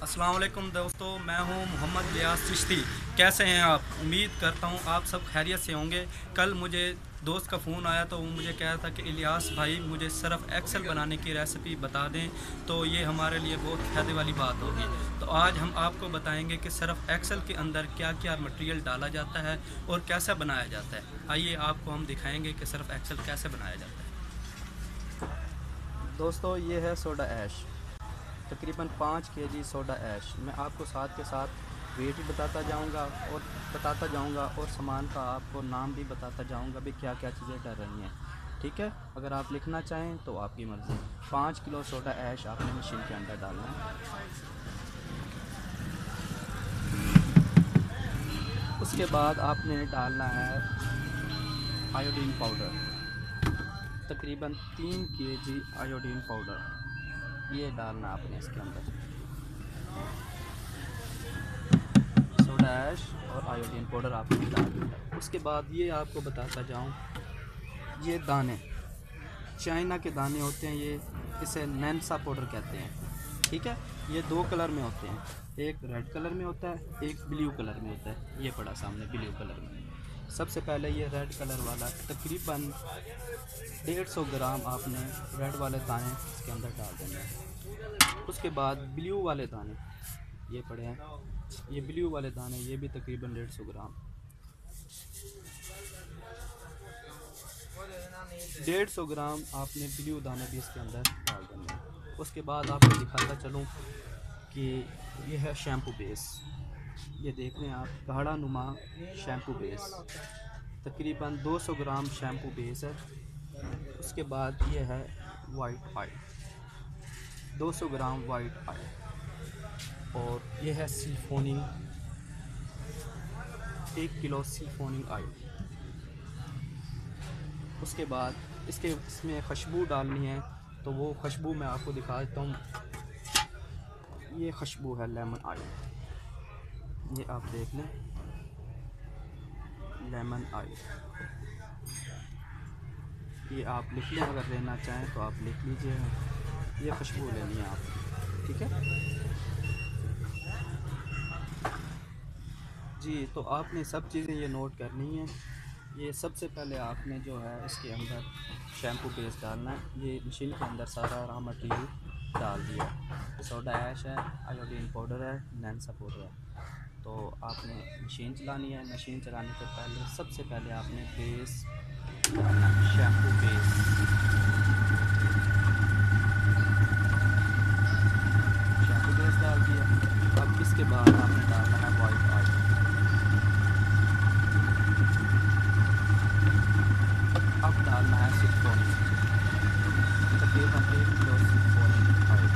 अस्सलाम वालेकुम दोस्तों, मैं हूं मोहम्मद लियास चिश्ती। कैसे हैं आप? उम्मीद करता हूं आप सब खैरियत से होंगे। कल मुझे दोस्त का फ़ोन आया तो वो मुझे कह रहा था कि इलियास भाई मुझे सर्फ़ एक्सेल बनाने की रेसिपी बता दें, तो ये हमारे लिए बहुत फ़ायदे वाली बात होगी। तो आज हम आपको बताएंगे कि सर्फ़ एक्सेल के अंदर क्या क्या मटेरियल डाला जाता है और कैसे बनाया जाता है। आइए आपको हम दिखाएँगे कि सर्फ़ एक्सेल कैसे बनाया जाता है। दोस्तों, ये है सोडा ऐश, तकरीबन 5 केजी सोडा ऐश। मैं आपको साथ के साथ वेट भी बताता जाऊंगा और सामान का आपको नाम भी बताता जाऊंगा भी क्या क्या चीज़ें डल रही हैं। ठीक है, अगर आप लिखना चाहें तो आपकी मर्ज़ी। 5 किलो सोडा ऐश आपने मशीन के अंदर डालना है। उसके बाद आपने डालना है आयोडीन पाउडर, तकरीबन 3 केजी आयोडीन पाउडर ये डालना आपने इसके अंदर। सोडा ऐश और आयोडीन पाउडर आपने डाल दिया। उसके बाद ये आपको बताता जाऊँ, ये दाने चाइना के दाने होते हैं, ये इसे नैन्सा पाउडर कहते हैं। ठीक है, ये 2 कलर में होते हैं, एक रेड कलर में होता है, एक ब्लू कलर में होता है। ये पड़ा सामने ब्लू कलर में। सबसे पहले ये रेड कलर वाला तकरीबन 150 ग्राम आपने रेड वाले दाने इसके अंदर डाल देना है। उसके बाद ब्लू वाले दाने ये पड़े हैं, ये ब्लू वाले दाने ये भी तकरीबन 150 ग्राम, 150 ग्राम आपने ब्लू दाने भी इसके अंदर डाल देने हैं। उसके बाद आपको दिखाता चलूँ कि ये है शैम्पू बेस। ये देख लें आप, गाढ़ा नुमा शैम्पू बेस, तकरीबन 200 ग्राम शैम्पू बेस है। उसके बाद ये है वाइट ऑयल, 200 ग्राम वाइट ऑयल। और ये है सीफोनिंग, 1 किलो सीफोनिंग ऑयल। उसके बाद इसमें खुशबू डालनी है, तो वो खुशबू मैं आपको दिखा देता हूँ। ये खुशबू है लेमन ऑयल, ये आप देख लें, लेमन ऑयल। ये आप लिख लें, अगर लेना चाहें तो आप लिख लीजिए। ये खुशबू लेनी है आप, ठीक है जी। तो आपने सब चीज़ें ये नोट करनी है। ये सबसे पहले आपने जो है इसके अंदर शैम्पू बेस डालना है। ये मशीन के अंदर सारा रॉ मटेरियल डाल दिया। सोडा ऐश है, आयोडीन पाउडर है, नैन्सा पाउडर है। तो आपने मशीन चलानी है। मशीन चलाने से पहले सबसे पहले आपने बेस डालना है, शैम्पू बेस। शैम्पू बेस डाल दिया। अब इसके बाद आपने डालना है वाइट ऑयल। अब डालना है सिलिकॉन, तकरीबन 1 किलो सिलिकॉन ऑयल।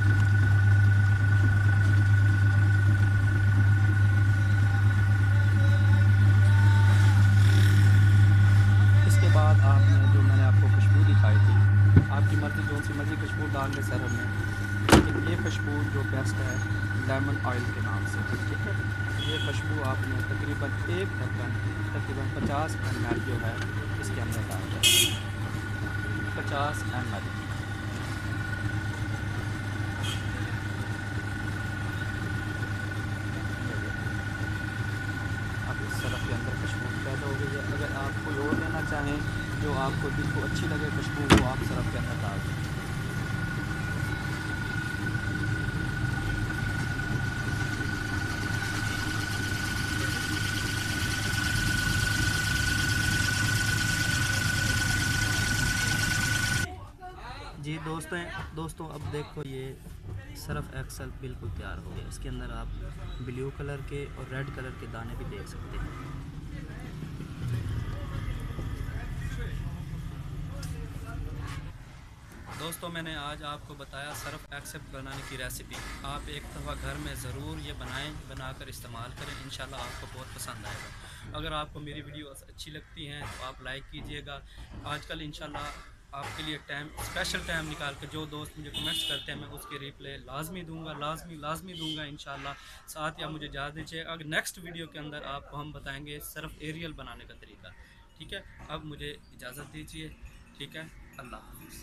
इसके बाद आपने जो मैंने आपको खुशबू दिखाई थी, आपकी मर्ज़ी जो सी मर्ज़ी खुशबू डाल ले सर में, लेकिन ये खुशबू जो बेस्ट है लेमन ऑयल के नाम से। ठीक है, ये खुशबू आपने तकरीबन 1 ढक्कन, तकरीबन 50 ml जो है इसके अंदर डाल दें, 50 ml। अब इस तरफ के अंदर खुशबू पैदा हो गई है। अगर आप कोई और लेना चाहें जो आपको दिल को अच्छी लगे खुशबू, वो आप सरफ के अंदर डाल दें। जी दोस्तों अब देखो, ये सर्फ एक्सेल बिल्कुल तैयार हो गया। इसके अंदर आप ब्लू कलर के और रेड कलर के दाने भी देख सकते हैं। दोस्तों, मैंने आज आपको बताया सर्फ एक्सेल बनाने की रेसिपी। आप एक दफ़ा घर में ज़रूर ये बनाकर इस्तेमाल करें, इंशाल्लाह आपको बहुत पसंद आएगा। अगर आपको मेरी वीडियोस अच्छी लगती हैं तो आप लाइक कीजिएगा। आजकल इंशाल्लाह आपके लिए स्पेशल टाइम निकाल कर जो दोस्त मुझे कमेंट्स करते हैं, मैं उसके रिप्लाई लाजमी दूंगा इंशाल्लाह। साथ या मुझे इजाज़त दीजिए, अगर नेक्स्ट वीडियो के अंदर आपको हम बताएंगे सर्फ एरियल बनाने का तरीका। ठीक है, अब मुझे इजाज़त दीजिए। ठीक है, अल्लाह हाफिज़।